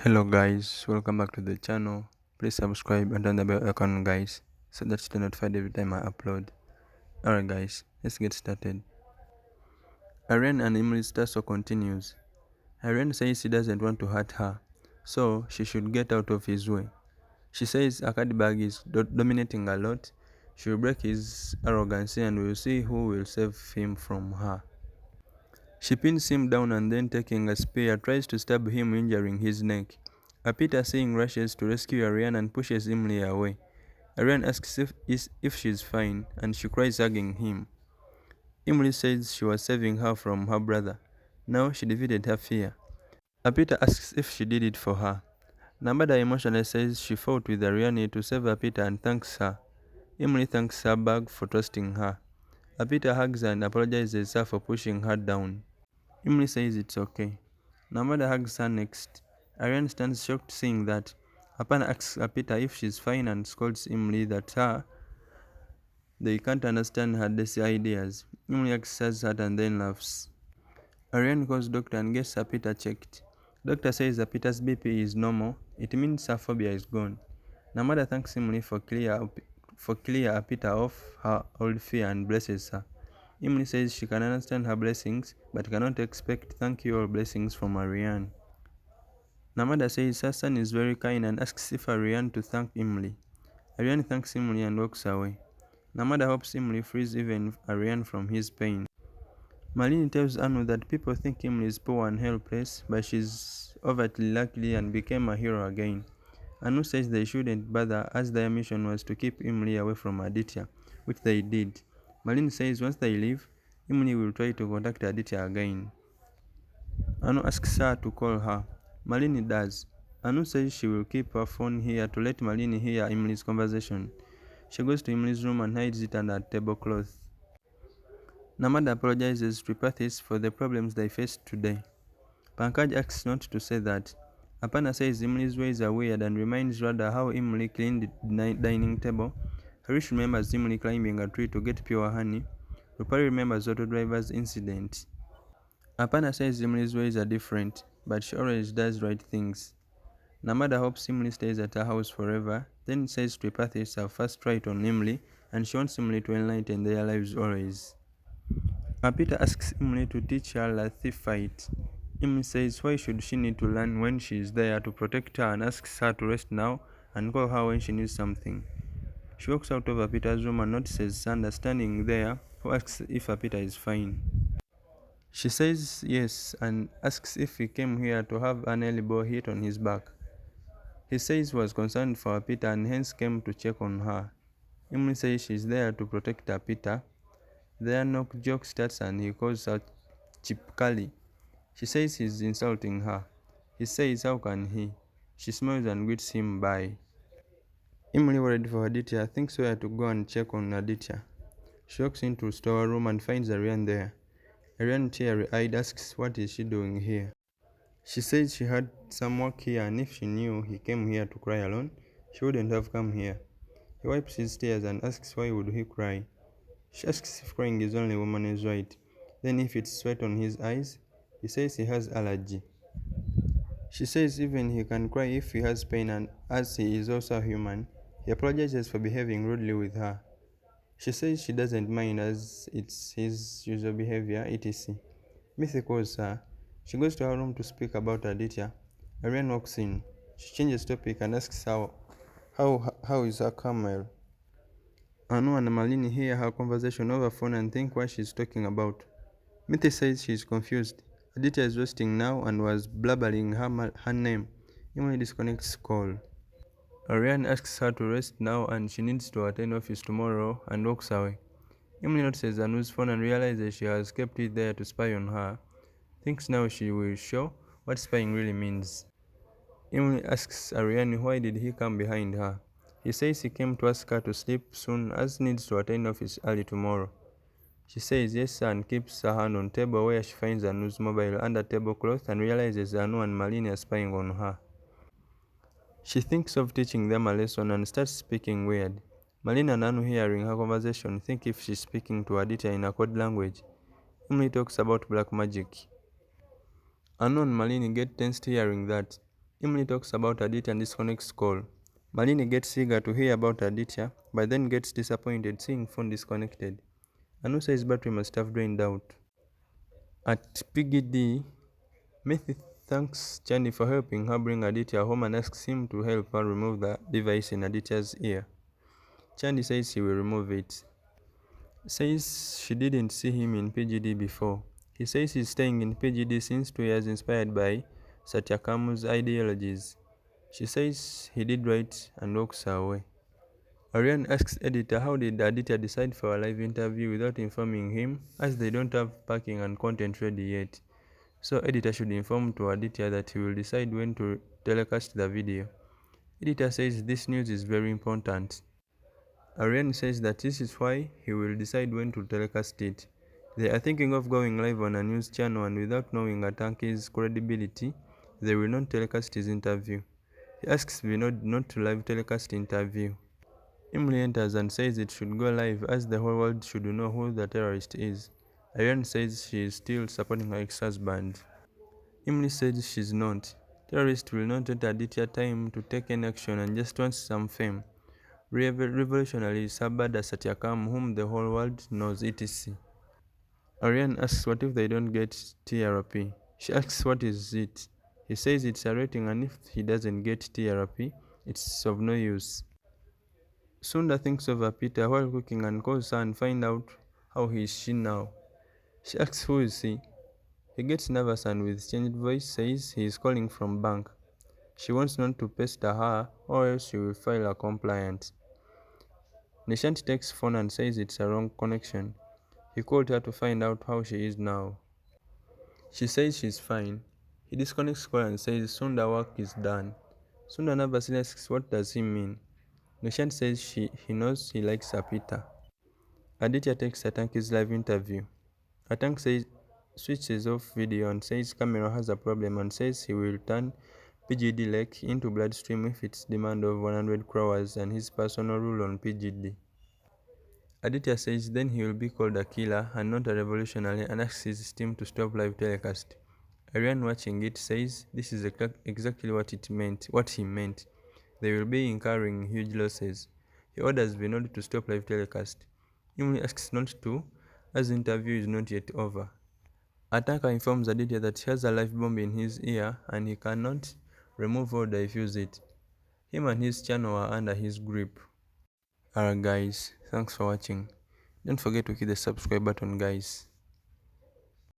Hello guys, welcome back to the channel. Please subscribe and turn the bell icon guys, so that you're notified every time I upload. Alright guys, let's get started. Irene and Imlie's tussle continues. Irene says he doesn't want to hurt her, so she should get out of his way. She says Akadibag is dominating a lot. She will break his arrogancy and we'll see who will save him from her. She pins him down and then, taking a spear, tries to stab him, injuring his neck. Apita, seeing, rushes to rescue Ariane and pushes Imlie away. Ariane asks if she's fine, and she cries, hugging him. Imlie says she was saving her from her brother. Now she defeated her fear. Apita asks if she did it for her. Namada emotionally says she fought with Ariane to save Apita and thanks her. Imlie thanks her back for trusting her. Apita hugs her and apologizes her for pushing her down. Imlie says it's okay. Namada hugs her next. Ariane stands shocked seeing that. Apana asks Apita if she's fine and scolds Imlie that they can't understand her desi ideas. Imlie acts hurt and then laughs. Ariane calls doctor and gets Apita checked. Doctor says Apita's BP is normal. It means her phobia is gone. Namada thanks Imlie for clear Apita of her old fear and blesses her. Imlie says she can understand her blessings, but cannot expect thank you or blessings from Ariane. Namada says her son is very kind and asks if Ariane to thank Imlie. Ariane thanks Imlie and walks away. Namada hopes Imlie frees even Ariane from his pain. Malini tells Anu that people think Imlie is poor and helpless, but she's overtly lucky and became a hero again. Anu says they shouldn't bother as their mission was to keep Imlie away from Aditya, which they did. Malini says once they leave, Imlie will try to contact Aditya again. Anu asks her to call her. Malini does. Anu says she will keep her phone here to let Malini hear Imlie's conversation. She goes to Imlie's room and hides it under a tablecloth. Namada apologizes to Pathis for the problems they faced today. Pankaj asks not to say that. Apana says Imlie's ways are weird and reminds Radha how Imlie cleaned the dining table. Harish remembers Imlie climbing a tree to get pure honey. Rupari remembers auto driver's incident. Apana says Imlie's ways are different, but she always does right things. Namada hopes Imlie stays at her house forever, then says Tripathi is her first right on Imlie, and she wants Imlie to enlighten their lives always. Apita asks Imlie to teach her Lathi fight. Imlie says why should she need to learn when she is there to protect her and asks her to rest now and call her when she needs something. She walks out of Apita's room and notices Sanda standing there, who asks if Apita is fine. She says yes and asks if he came here to have an elbow hit on his back. He says he was concerned for Apita and hence came to check on her. Imlie says she's there to protect Apita. Their knock joke starts and he calls her Chipkali. She says he's insulting her. He says how can he? She smiles and greets him bye. Imlie, worried for Aditya, thinks where to go and check on Aditya. She walks into the storeroom and finds Ariane there. Ariane, teary-eyed, asks what is she doing here. She says she had some work here and if she knew he came here to cry alone, she wouldn't have come here. He wipes his tears and asks why would he cry. She asks if crying is only woman's right. Then if it's sweat on his eyes, he says he has allergy. She says even he can cry if he has pain and as he is also human, he apologizes for behaving rudely with her. She says she doesn't mind as it's his usual behavior, etc. Mithi calls her. She goes to her room to speak about Aditya. Ariane walks in. She changes topic and asks how is her camel. Anu and Malini hear her conversation over phone and think what she's talking about. Mithi says she's confused. Aditya is resting now and was blabbering her name. Imlie disconnects call. Ariane asks her to rest now and she needs to attend office tomorrow and walks away. Imlie notices Anu's phone and realizes she has kept it there to spy on her. Thinks now she will show what spying really means. Imlie asks Ariane why did he come behind her. He says he came to ask her to sleep soon as needs to attend office early tomorrow. She says yes and keeps her hand on table where she finds Anu's mobile under tablecloth and realizes Anu and Malini are spying on her. She thinks of teaching them a lesson and starts speaking weird. Malini and Anu, hearing her conversation, think if she's speaking to Aditya in a code language. Imlie talks about black magic. Anu and Malini get tensed hearing that. Imlie talks about Aditya and disconnects call. Malini gets eager to hear about Aditya, but then gets disappointed seeing phone disconnected. Anu says battery must have drained out. At PGD, Mithi thanks Chandi for helping her bring Aditya home and asks him to help her remove the device in Aditya's ear. Chandi says he will remove it. Says she didn't see him in PGD before. He says he's staying in PGD since 2 years inspired by Satyakamu's ideologies. She says he did right and walks away. Ariane asks editor how did Aditya decide for a live interview without informing him, as they don't have packing and content ready yet. So editor should inform to Aditya that he will decide when to telecast the video. Editor says this news is very important. Ariane says that this is why he will decide when to telecast it. They are thinking of going live on a news channel, and without knowing Atanki's credibility, they will not telecast his interview. He asks Vinod not to live telecast interview. Imlie enters and says it should go live as the whole world should know who the terrorist is. Ariane says she is still supporting her ex-husband. Imlie says she's not. Terrorists will not let Aditya time to take any action and just wants some fame. Revolutionary is Sabada Satyakam, whom the whole world knows, etc. Ariane asks what if they don't get TRP. She asks what is it. He says it's a rating, and if he doesn't get TRP, it's of no use. Sunda thinks of Peter while cooking and calls her and find out how he is she now. She asks who is he. He gets nervous and with changed voice says he is calling from bank. She wants not to pester her or else she will file a complaint. Nishant takes phone and says it's a wrong connection. He called her to find out how she is now. She says she's fine. He disconnects call and says Sunda work is done. Sunda nervously asks what does he mean. Nishant says he knows he likes Peter. Aditya takes Atanki's live interview. Atank says switches off video and says camera has a problem and says he will turn PGD Lake into bloodstream if it's demand of 100 crores and his personal rule on PGD. Aditya says then he will be called a killer and not a revolutionary and asks his team to stop live telecast. Ariane watching it says this is exactly what he meant. They will be incurring huge losses. He orders Vinod to stop live telecast. Imlie asks not to, as the interview is not yet over. Attacker informs Aditya that he has a live bomb in his ear and he cannot remove or defuse it. Him and his channel are under his grip. Alright guys, thanks for watching. Don't forget to hit the subscribe button guys.